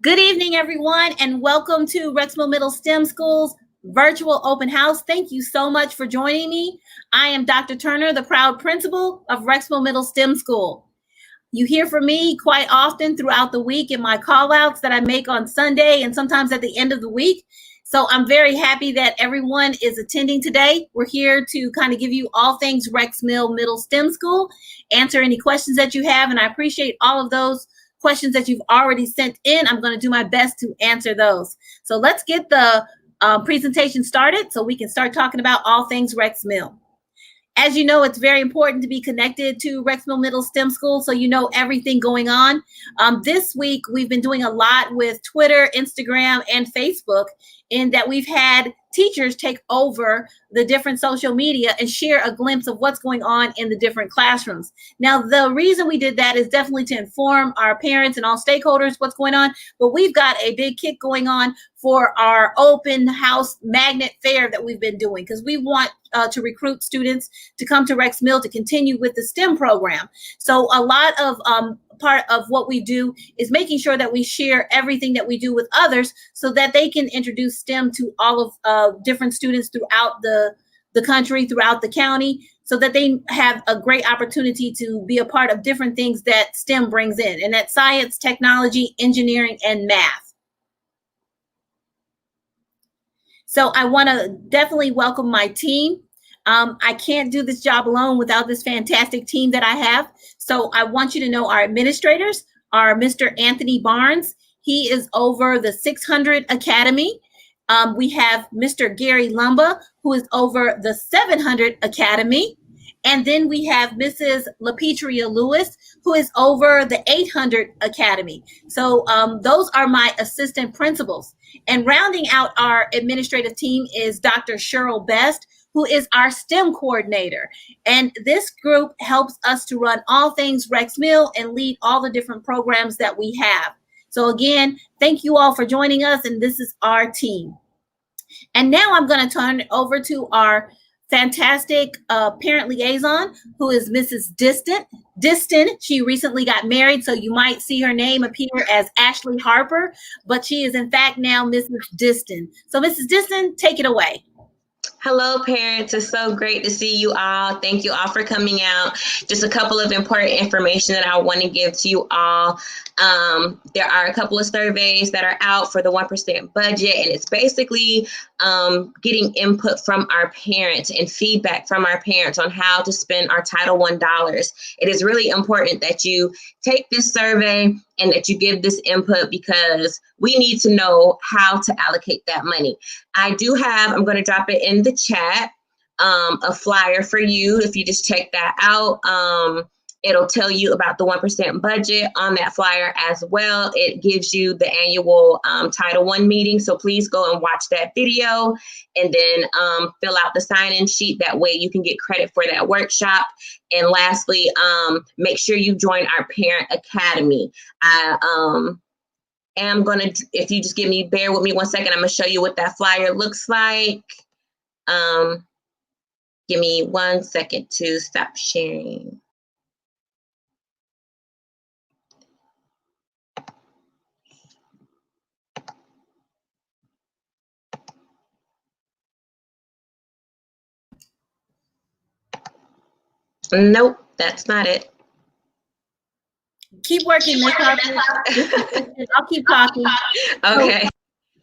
Good evening, everyone, and welcome to Rexmill Middle STEM School's virtual open house. Thank you so much for joining me. I am Dr. Turner, the proud principal of Rexmill Middle STEM School. You hear from me quite often throughout the week in my call outs that I make on Sunday and sometimes at the end of the week. So I'm very happy that everyone is attending today. We're here to kind of give you all things Rexmill Middle STEM School, answer any questions that you have, and I appreciate all of those questions that you've already sent in. I'm going to do my best to answer those. So let's get the presentation started so we can start talking about all things Rexmill. As you know, it's very important to be connected to Rexmill Middle STEM School so you know everything going on. This week, we've been doing a lot with Twitter, Instagram, and Facebook in that we've had teachers take over the different social media and share a glimpse of what's going on in the different classrooms. Now, the reason we did that is definitely to inform our parents and all stakeholders what's going on, but we've got a big kick going on for our open house magnet fair that we've been doing because we want to recruit students to come to Rexmill to continue with the STEM program. So a lot of part of what we do is making sure that we share everything that we do with others so that they can introduce STEM to all of different students throughout the country, throughout the county, so that they have a great opportunity to be a part of different things that STEM brings in, and that's science, technology, engineering, and math. So I want to definitely welcome my team. I can't do this job alone without this fantastic team that I have. So I want you to know our administrators are Mr. Anthony Barnes. He is over the 600 Academy. We have Mr. Gary Lumba, who is over the 700 Academy. And then we have Mrs. LaPetria Lewis, who is over the 800 Academy. So those are my assistant principals. And rounding out our administrative team is Dr. Cheryl Best, who is our STEM coordinator. And this group helps us to run all things Rexmill and lead all the different programs that we have. So again, thank you all for joining us, and this is our team. And now I'm going to turn it over to our fantastic parent liaison, who is Mrs. Diston. She recently got married, so you might see her name appear as Ashley Harper, but she is in fact now Mrs. Diston. So Mrs. Diston, take it away. Hello, parents. It's so great to see you all. Thank you all for coming out. Just a couple of important information that I want to give to you all. There are a couple of surveys that are out for the 1% budget, and it's basically getting input from our parents and feedback from our parents on how to spend our Title I dollars. It is really important that you take this survey and that you give this input because we need to know how to allocate that money. I do have, I'm going to drop it in the chat, a flyer for you. If you just check that out, it'll tell you about the 1% budget on that flyer as well. It gives you the annual Title I meeting. So please go and watch that video and then fill out the sign-in sheet. That way you can get credit for that workshop. And lastly, make sure you join our Parent Academy. I am going to, if you just bear with me 1 second, I'm going to show you what that flyer looks like. Give me 1 second to stop sharing. Nope, that's not it. Keep working, Ms. Harper. I'll keep talking. Okay. So,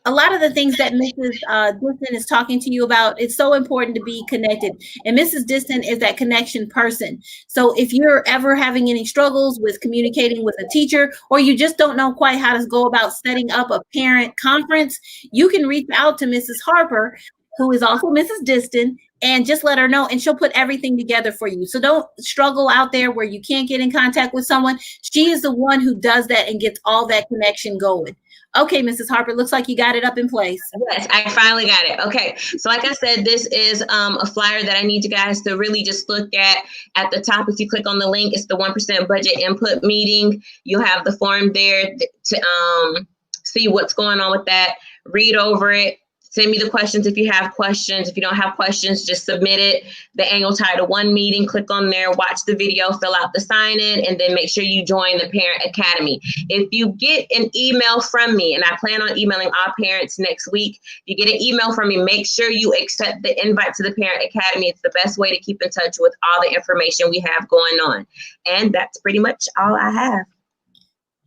a lot of the things that Mrs. Diston is talking to you about, it's so important to be connected. And Mrs. Diston is that connection person. So if you're ever having any struggles with communicating with a teacher, or you just don't know quite how to go about setting up a parent conference, you can reach out to Mrs. Harper, who is also Mrs. Diston, and just let her know, and she'll put everything together for you. So don't struggle out there where you can't get in contact with someone. She is the one who does that and gets all that connection going. Okay, Mrs. Harper, looks like you got it up in place. Yes, I finally got it. Okay, so like I said, this is a flyer that I need you guys to really just look at the top. If you click on the link, it's the 1% budget input meeting. You'll have the form there to see what's going on with that. Read over it, Send me the questions if you have questions. If you don't have questions, just submit it. The annual Title I meeting, click on there, watch the video, fill out the sign-in, and then make sure you join the Parent Academy. If you get an email from me, and I plan on emailing all parents next week, if you get an email from me, make sure you accept the invite to the Parent Academy. It's the best way to keep in touch with all the information we have going on. And that's pretty much all I have.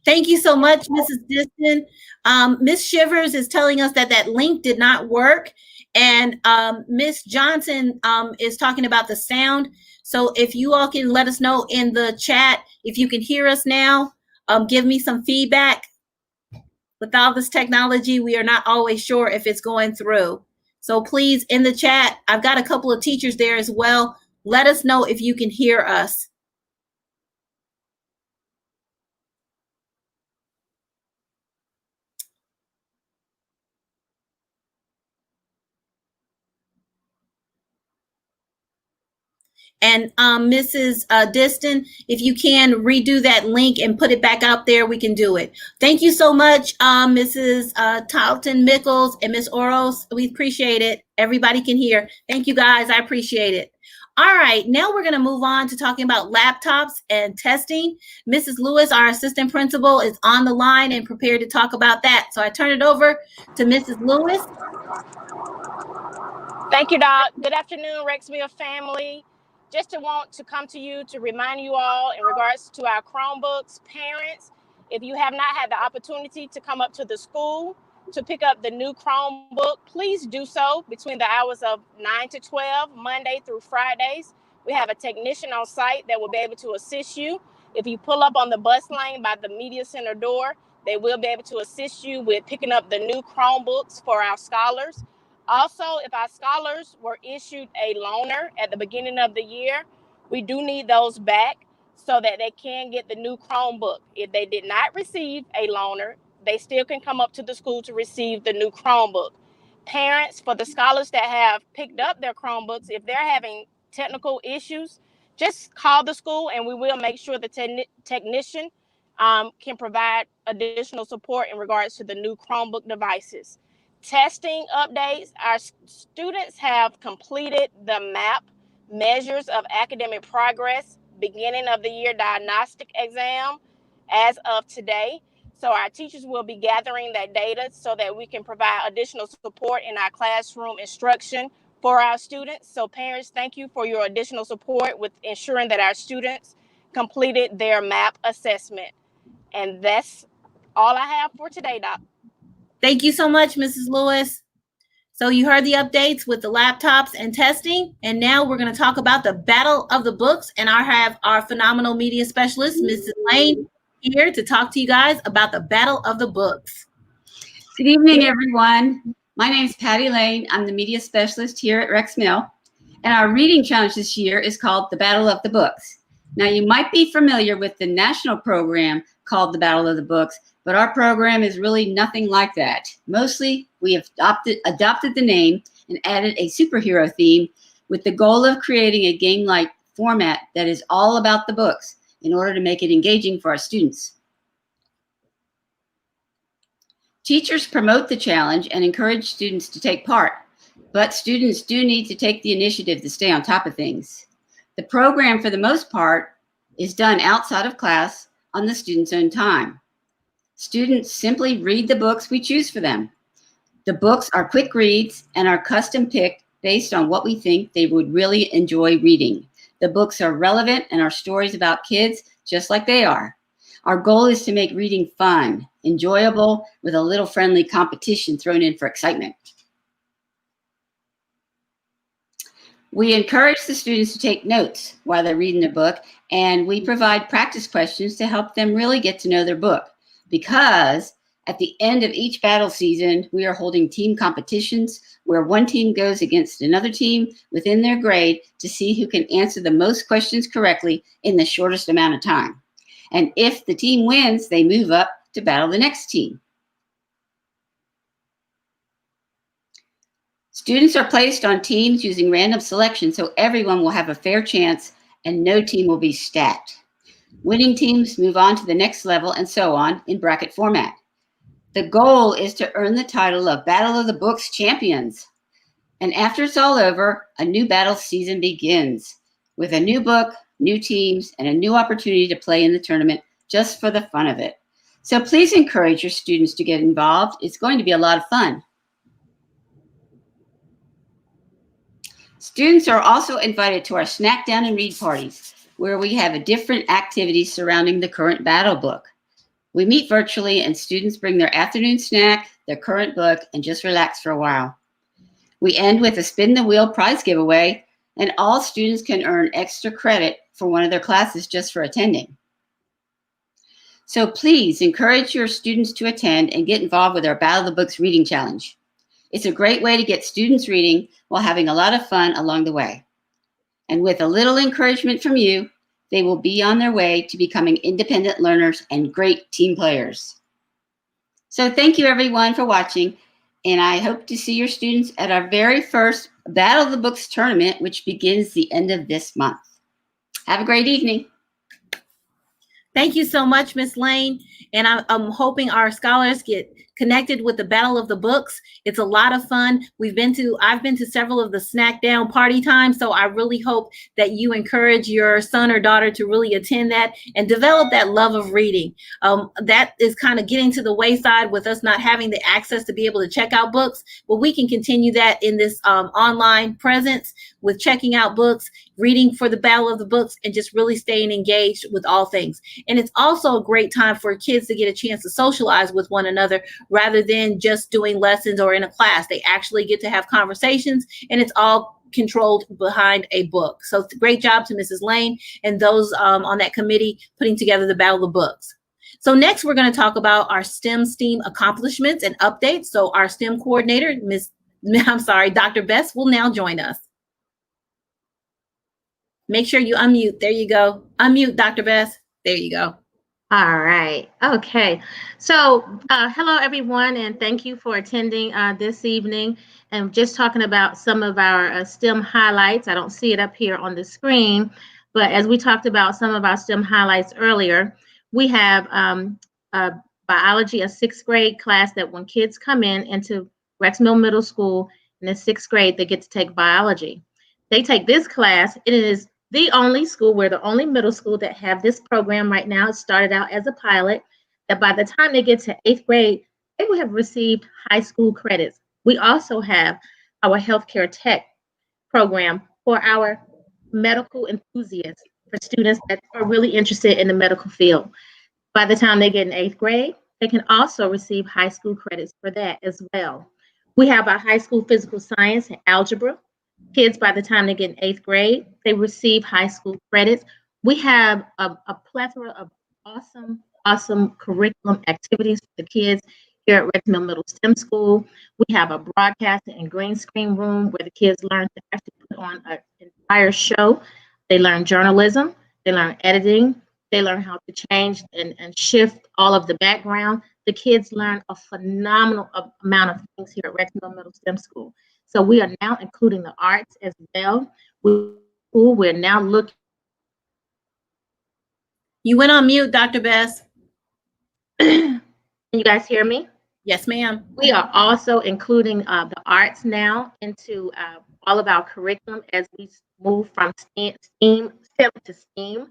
Thank you so much, Mrs. Diston. Ms. Shivers is telling us that that link did not work. And Ms. Johnson is talking about the sound. So if you all can let us know in the chat, if you can hear us now, give me some feedback. With all this technology, we are not always sure if it's going through. So please, in the chat, I've got a couple of teachers there as well. Let us know if you can hear us. And Mrs. Diston, if you can redo that link and put it back out there, we can do it. Thank you so much, Mrs. Talton Mickles and Ms. Oros. We appreciate it. Everybody can hear. Thank you, guys. I appreciate it. All right, now we're going to move on to talking about laptops and testing. Mrs. Lewis, our assistant principal, is on the line and prepared to talk about that. So I turn it over to Mrs. Lewis. Thank you, Doc. Good afternoon, Rexville family. Just want to come to you to remind you all in regards to our Chromebooks. Parents, if you have not had the opportunity to come up to the school to pick up the new Chromebook, please do so between the hours of 9 to 12, Monday through Fridays. We have a technician on site that will be able to assist you. If you pull up on the bus lane by the Media Center door, they will be able to assist you with picking up the new Chromebooks for our scholars. Also, if our scholars were issued a loaner at the beginning of the year, we do need those back so that they can get the new Chromebook. If they did not receive a loaner, they still can come up to the school to receive the new Chromebook. Parents, for the scholars that have picked up their Chromebooks, if they're having technical issues, just call the school and we will make sure the technician can provide additional support in regards to the new Chromebook devices. Testing updates, our students have completed the MAP measures of academic progress beginning of the year diagnostic exam as of today. So our teachers will be gathering that data so that we can provide additional support in our classroom instruction for our students. So parents, thank you for your additional support with ensuring that our students completed their MAP assessment. And that's all I have for today, Doc. Thank you so much, Mrs. Lewis. So you heard the updates with the laptops and testing, and now we're going to talk about the Battle of the Books, and I have our phenomenal media specialist, Mrs. Lane, here to talk to you guys about the Battle of the Books. Good evening, everyone. My name is Patty Lane. I'm the media specialist here at Rex Mill, and our reading challenge this year is called the Battle of the Books. Now, you might be familiar with the national program called the Battle of the Books, but our program is really nothing like that. Mostly, we have adopted the name and added a superhero theme with the goal of creating a game-like format that is all about the books in order to make it engaging for our students. Teachers promote the challenge and encourage students to take part, but students do need to take the initiative to stay on top of things. The program, for the most part, is done outside of class on the student's own time. Students simply read the books we choose for them. The books are quick reads and are custom picked based on what we think they would really enjoy reading. The books are relevant and are stories about kids just like they are. Our goal is to make reading fun, enjoyable, with a little friendly competition thrown in for excitement. We encourage the students to take notes while they're reading the book, and we provide practice questions to help them really get to know their book. Because at the end of each battle season, we are holding team competitions where one team goes against another team within their grade to see who can answer the most questions correctly in the shortest amount of time. And if the team wins, they move up to battle the next team. Students are placed on teams using random selection so everyone will have a fair chance and no team will be stacked. Winning teams move on to the next level and so on in bracket format. The goal is to earn the title of Battle of the Books champions. And after it's all over, a new battle season begins with a new book, new teams, and a new opportunity to play in the tournament just for the fun of it. So please encourage your students to get involved. It's going to be a lot of fun. Students are also invited to our snack down and read parties, where we have a different activities surrounding the current battle book. We meet virtually and students bring their afternoon snack, their current book, and just relax for a while. We end with a spin the wheel prize giveaway, and all students can earn extra credit for one of their classes just for attending. So please encourage your students to attend and get involved with our Battle of the Books reading challenge. It's a great way to get students reading while having a lot of fun along the way. And with a little encouragement from you, they will be on their way to becoming independent learners and great team players. So thank you everyone for watching, and I hope to see your students at our very first Battle of the Books tournament, which begins the end of this month. Have a great evening. Thank you so much, Ms. Lane. And I'm hoping our scholars get connected with the Battle of the Books. It's a lot of fun. I've been to several of the snack down party times, so I really hope that you encourage your son or daughter to really attend that and develop that love of reading. That is kind of getting to the wayside with us not having the access to be able to check out books, but we can continue that in this online presence with checking out books, reading for the Battle of the Books, and just really staying engaged with all things. And it's also a great time for kids to get a chance to socialize with one another rather than just doing lessons or in a class. They actually get to have conversations, and it's all controlled behind a book. So great job to Mrs. Lane and those on that committee putting together the Battle of the Books. So next, we're going to talk about our STEM accomplishments and updates. So our STEM coordinator, Dr. Bess, will now join us. Make sure you unmute. There you go. Unmute, Dr. Bess. There you go. All right. Okay. So hello, everyone, and thank you for attending this evening. And just talking about some of our STEM highlights. I don't see it up here on the screen, but as we talked about some of our STEM highlights earlier, we have biology, a 6th grade class that when kids come into Rexmill Middle School in the 6th grade, they get to take biology. They take this class. It is the only school, we're the only middle school that have this program right now. It started out as a pilot, that by the time they get to 8th grade, they will have received high school credits. We also have our healthcare tech program for our medical enthusiasts, for students that are really interested in the medical field. By the time they get in 8th grade, they can also receive high school credits for that as well. We have our high school physical science and algebra. Kids, by the time they get in 8th grade, they receive high school credits. We have a plethora of awesome curriculum activities for the kids here at Rexmill Middle STEM School. We have a broadcasting and green screen room where the kids learn to actually put on an entire show. They learn journalism, they learn editing, they learn how to change and shift all of the background. The kids learn a phenomenal amount of things here at Rexmill Middle STEM School. So we are now including the arts as well. We're now looking. You went on mute, Dr. Bess. Can you guys hear me? Yes, ma'am. We are also including the arts now into all of our curriculum as we move from STEM to STEAM.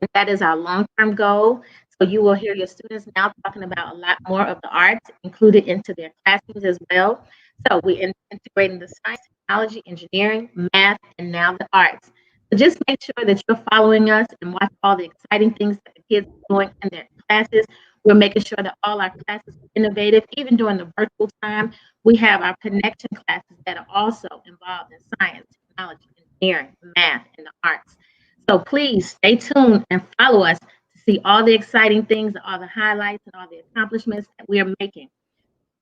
And that is our long-term goal. So you will hear your students now talking about a lot more of the arts included into their classrooms as well. So we're integrating the science, technology, engineering, math, and now the arts. So just make sure that you're following us and watch all the exciting things that the kids are doing in their classes. We're making sure that all our classes are innovative. Even during the virtual time, we have our connection classes that are also involved in science, technology, engineering, math, and the arts. So please stay tuned and follow us to see all the exciting things, all the highlights, and all the accomplishments that we are making.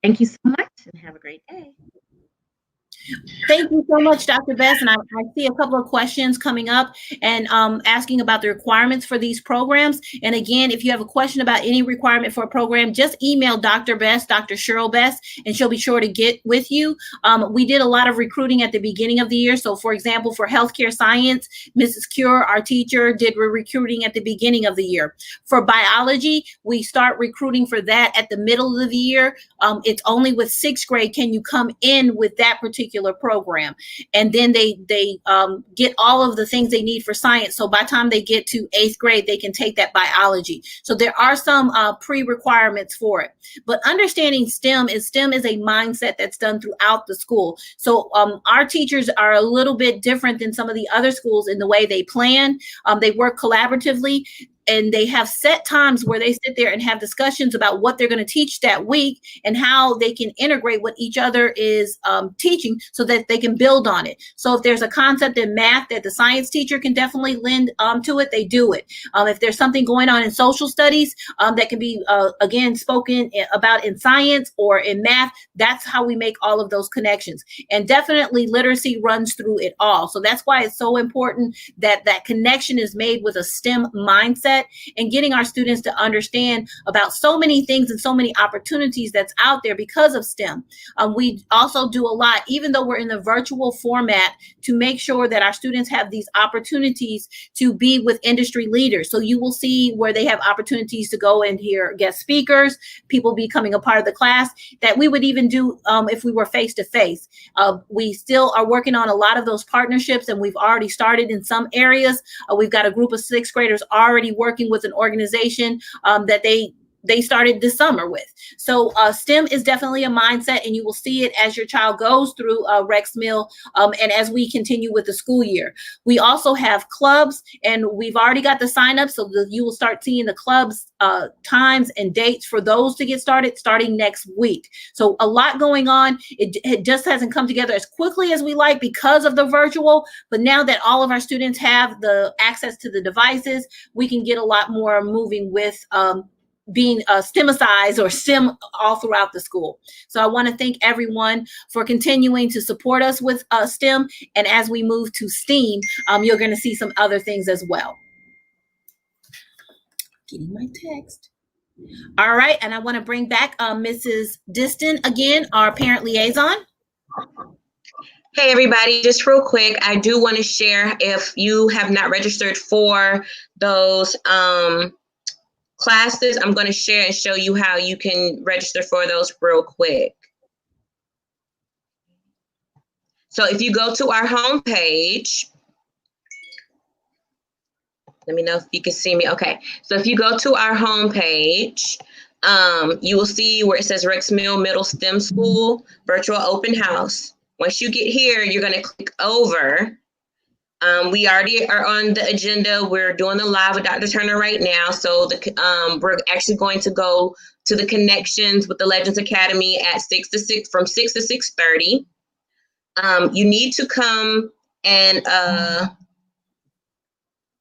Thank you so much and have a great day. Thank you so much, Dr. Best. And I see a couple of questions coming up and asking about the requirements for these programs. And again, if you have a question about any requirement for a program, just email Dr. Best, Dr. Cheryl Best, and she'll be sure to get with you. We did a lot of recruiting at the beginning of the year. So for example, for healthcare science, Mrs. Cure, our teacher, did recruiting at the beginning of the year. For biology, we start recruiting for that at the middle of the year. It's only with 6th grade can you come in with that particular program, and then they get all of the things they need for science. So by the time they get to 8th grade, they can take that biology. So there are some pre-requirements for it. But understanding STEM is a mindset that's done throughout the school. So our teachers are a little bit different than some of the other schools in the way they plan. They work collaboratively. And they have set times where they sit there and have discussions about what they're going to teach that week and how they can integrate what each other is teaching so that they can build on it. So if there's a concept in math that the science teacher can definitely lend to it, they do it. If there's something going on in social studies that can be, again, spoken about in science or in math, that's how we make all of those connections. And definitely literacy runs through it all. So that's why it's so important that that connection is made with a STEM mindset and getting our students to understand about so many things and so many opportunities that's out there because of STEM. We also do a lot, even though we're in the virtual format, to make sure that our students have these opportunities to be with industry leaders. So you will see where they have opportunities to go and hear guest speakers, people becoming a part of the class that we would even do if we were face-to-face. We still are working on a lot of those partnerships, and we've already started in some areas. We've got a group of 6th graders already working with an organization that they started this summer with. So STEM is definitely a mindset, and you will see it as your child goes through Rex Mill and as we continue with the school year. We also have clubs, and we've already got the sign up, so that you will start seeing the clubs times and dates for those to get started starting next week. So a lot going on. It just hasn't come together as quickly as we like because of the virtual, but now that all of our students have the access to the devices, we can get a lot more moving with being STEMicized or STEM all throughout the school. So I want to thank everyone for continuing to support us with STEM. And as we move to STEAM, you're going to see some other things as well. Getting my text. All right. And I want to bring back Mrs. Diston again, our parent liaison. Hey everybody, just real quick, I do want to share, if you have not registered for those classes, I'm going to share and show you how you can register for those real quick. So if you go to our homepage, let me know if you can see me. Okay, so if you go to our homepage, you will see where it says Rex Mill Middle STEM School Virtual Open House. Once you get here, you're going to click over. We already are on the agenda. We're doing the live with Dr. Turner right now. So we're actually going to go to the connections with the Legends Academy at from 6 to 6:30. You need to come and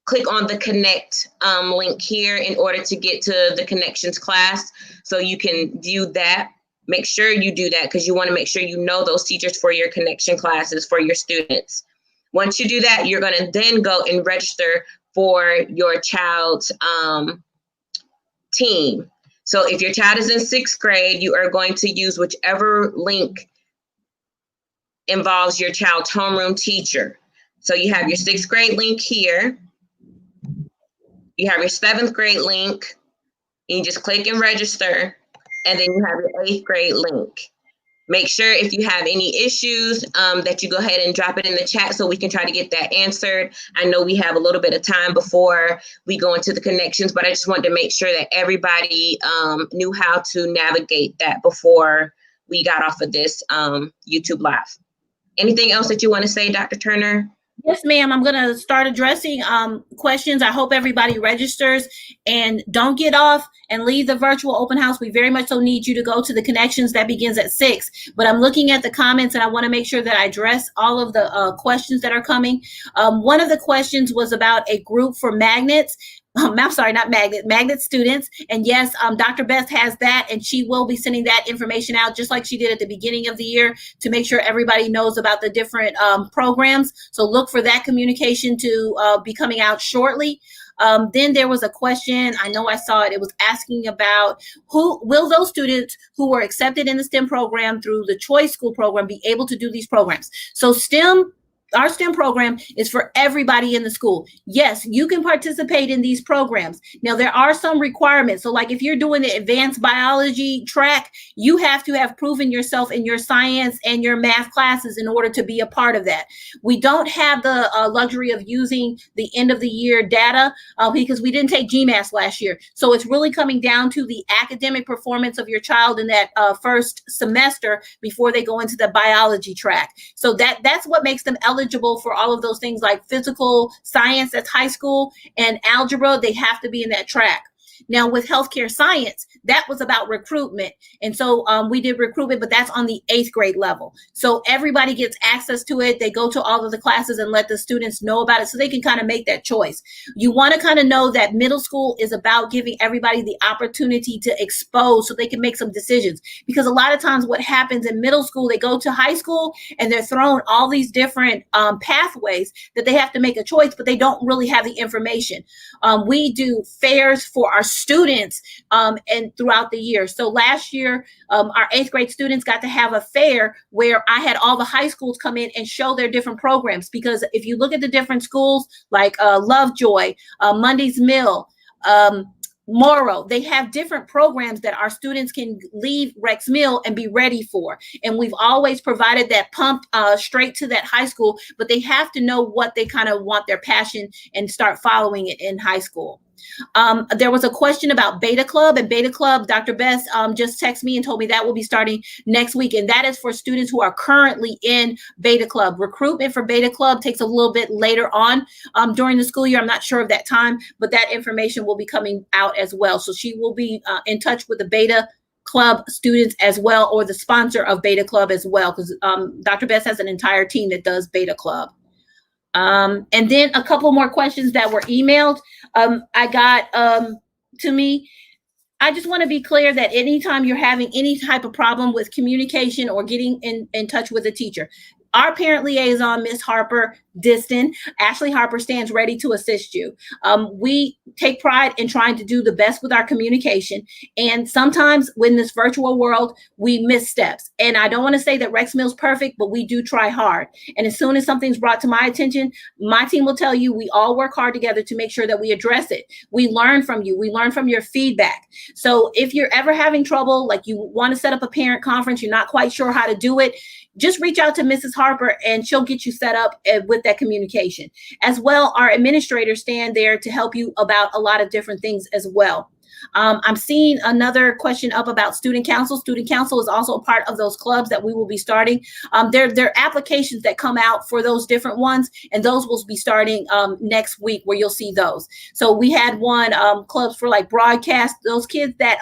click on the connect link here in order to get to the connections class so you can view that. Make sure you do that because you want to make sure you know those teachers for your connection classes for your students. Once you do that, you're going to then go and register for your child's team. So if your child is in 6th grade, you are going to use whichever link involves your child's homeroom teacher. So you have your 6th grade link here. You have your 7th grade link. You just click and register. And then you have your 8th grade link. Make sure if you have any issues that you go ahead and drop it in the chat so we can try to get that answered. I know we have a little bit of time before we go into the connections, but I just wanted to make sure that everybody knew how to navigate that before we got off of this YouTube Live. Anything else that you want to say, Dr. Turner? Yes, ma'am. I'm going to start addressing questions. I hope everybody registers and don't get off and leave the virtual open house. We very much so need you to go to the connections that begins at 6. But I'm looking at the comments and I want to make sure that I address all of the questions that are coming. One of the questions was about a group for magnets. I'm sorry, not magnet students. And yes, Dr. Best has that, and she will be sending that information out just like she did at the beginning of the year to make sure everybody knows about the different programs. So look for that communication to be coming out shortly. Then there was a question, I know I saw it, it was asking about who will those students who were accepted in the STEM program through the Choice School program be able to do these programs? So our STEM program is for everybody in the school. Yes, you can participate in these programs. Now, there are some requirements. So like if you're doing the advanced biology track, you have to have proven yourself in your science and your math classes in order to be a part of that. We don't have the luxury of using the end of the year data because we didn't take GMAS last year. So it's really coming down to the academic performance of your child in that first semester before they go into the biology track. So that's what makes them eligible for all of those things like physical science, that's high school, and algebra. They have to be in that track. Now with healthcare science, that was about recruitment. And so we did recruitment, but that's on the 8th grade level. So everybody gets access to it. They go to all of the classes and let the students know about it so they can kind of make that choice. You want to kind of know that middle school is about giving everybody the opportunity to expose so they can make some decisions. Because a lot of times what happens in middle school, they go to high school and they're thrown all these different pathways that they have to make a choice, but they don't really have the information. We do fairs for our students and throughout the year. So last year, our 8th grade students got to have a fair where I had all the high schools come in and show their different programs. Because if you look at the different schools like Lovejoy, Monday's Mill, Morrow, they have different programs that our students can leave Rex Mill and be ready for. And we've always provided that pump straight to that high school, but they have to know what they kind of want their passion and start following it in high school. There was a question about Beta Club, and Beta Club, Dr. Best just texted me and told me that will be starting next week. And that is for students who are currently in Beta Club. Recruitment for Beta Club takes a little bit later on during the school year. I'm not sure of that time, but that information will be coming out as well. So she will be in touch with the Beta Club students as well, or the sponsor of Beta Club as well, because Dr. Best has an entire team that does Beta Club. And then a couple more questions that were emailed. I got to me. I just want to be clear that anytime you're having any type of problem with communication or getting in touch with a teacher, our parent liaison, Ms. Harper Diston, Ashley Harper, stands ready to assist you. We take pride in trying to do the best with our communication. And sometimes in this virtual world, we miss steps. And I don't want to say that Rex Mill's perfect, but we do try hard. And as soon as something's brought to my attention, my team will tell you we all work hard together to make sure that we address it. We learn from you. We learn from your feedback. So if you're ever having trouble, like you want to set up a parent conference, you're not quite sure how to do it, just reach out to Mrs. Harper and she'll get you set up with that communication. As well, our administrators stand there to help you about a lot of different things as well. I'm seeing another question up about student council. Student council is also a part of those clubs that we will be starting. There are applications that come out for those different ones, and those will be starting next week where you'll see those. So we had one clubs for like broadcast. Those kids that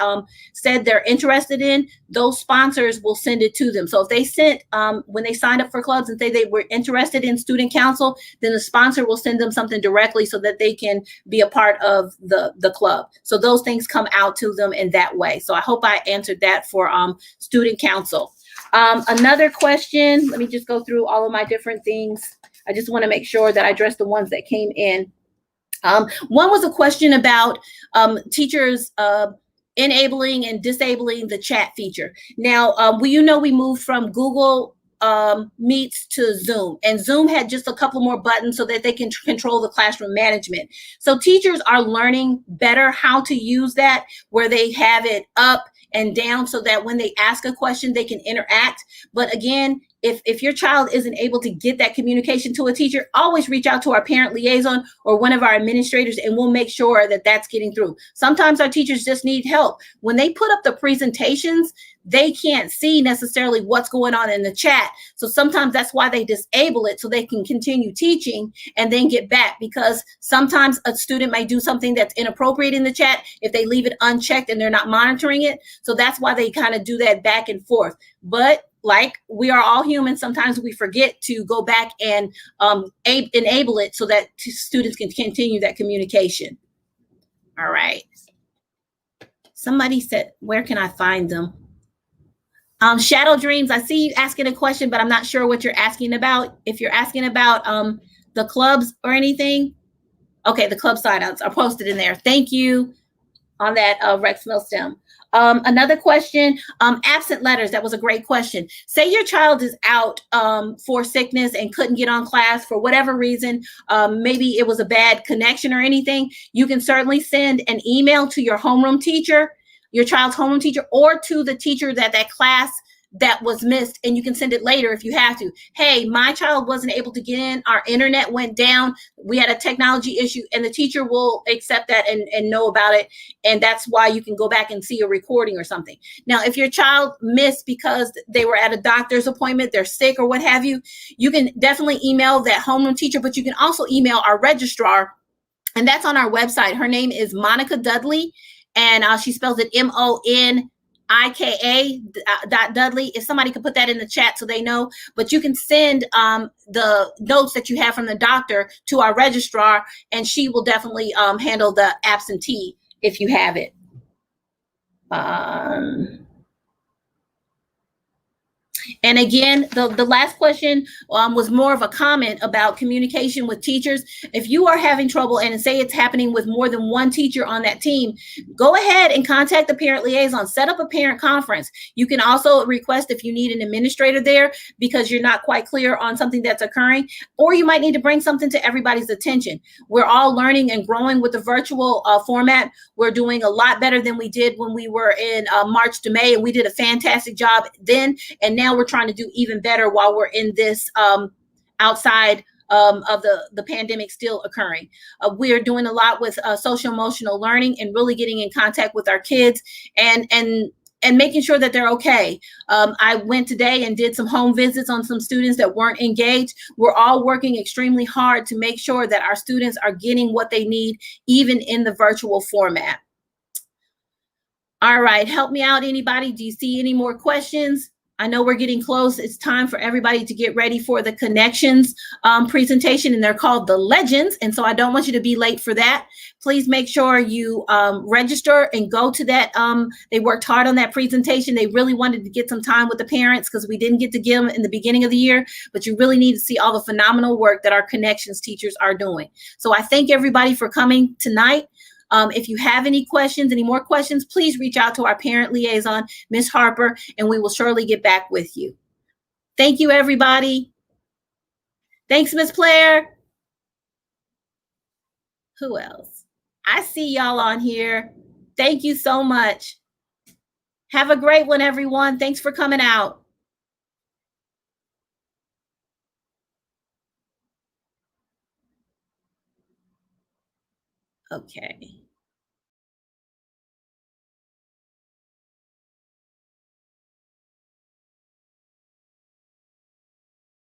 said they're interested in, those sponsors will send it to them. So if they sent, when they signed up for clubs and say they were interested in student council, then the sponsor will send them something directly so that they can be a part of the club. So those things come out to them in that way. So I hope I answered that for student council. Another question, let me just go through all of my different things. I just want to make sure that I address the ones that came in. One was a question about teachers enabling and disabling the chat feature. Now, we moved from Google Meets to Zoom, and Zoom had just a couple more buttons so that they can control the classroom management. So teachers are learning better how to use that, where they have it up and down so that when they ask a question, they can interact. But again, if your child isn't able to get that communication to a teacher, always reach out to our parent liaison or one of our administrators, and we'll make sure that that's getting through. Sometimes our teachers just need help. When they put up the presentations, they can't see necessarily what's going on in the chat. So sometimes that's why they disable it so they can continue teaching and then get back, because sometimes a student might do something that's inappropriate in the chat if they leave it unchecked and they're not monitoring it. So that's why they kind of do that back and forth. But like we are all human, sometimes we forget to go back and enable it so that students can continue that communication. All right. Somebody said, where can I find them? Shadow Dreams, I see you asking a question, but I'm not sure what you're asking about. If you're asking about the clubs or anything, okay, the club sign-ups are posted in there. Thank you on that, Rex Mill STEM. Another question, absent letters. That was a great question. Say your child is out for sickness and couldn't get on class for whatever reason. Maybe it was a bad connection or anything. You can certainly send an email to your homeroom teacher, your child's homeroom teacher, or to the teacher that class that was missed, and you can send it later if you have to. Hey, my child wasn't able to get in. Our internet went down. We had a technology issue, and the teacher will accept that and know about it. And that's why you can go back and see a recording or something. Now, if your child missed because they were at a doctor's appointment, they're sick or what have you, you can definitely email that homeroom teacher, but you can also email our registrar, and that's on our website. Her name is Monica Dudley, and she spells it MONIKA.Dudley. If somebody could put that in the chat so they know, but you can send the notes that you have from the doctor to our registrar, and she will definitely handle the absentee if you have it. And again, the last question was more of a comment about communication with teachers. If you are having trouble and say it's happening with more than one teacher on that team, go ahead and contact the parent liaison, set up a parent conference. You can also request if you need an administrator there because you're not quite clear on something that's occurring, or you might need to bring something to everybody's attention. We're all learning and growing with the virtual format. We're doing a lot better than we did when we were in March to May, and we did a fantastic job then, and now we're trying to do even better while we're in this outside of the pandemic still occurring. We are doing a lot with social emotional learning and really getting in contact with our kids and making sure that they're okay. I went today and did some home visits on some students that weren't engaged. We're all working extremely hard to make sure that our students are getting what they need, even in the virtual format. All right, help me out, anybody. Do you see any more questions? I know we're getting close. It's time for everybody to get ready for the connections presentation, and they're called the Legends. And so I don't want you to be late for that. Please make sure you register and go to that. They worked hard on that presentation. They really wanted to get some time with the parents because we didn't get to give them in the beginning of the year, but you really need to see all the phenomenal work that our connections teachers are doing. So I thank everybody for coming tonight. If you have any questions, any more questions, please reach out to our parent liaison, Ms. Harper, and we will surely get back with you. Thank you, everybody. Thanks, Ms. Claire. Who else? I see y'all on here. Thank you so much. Have a great one, everyone. Thanks for coming out. Okay.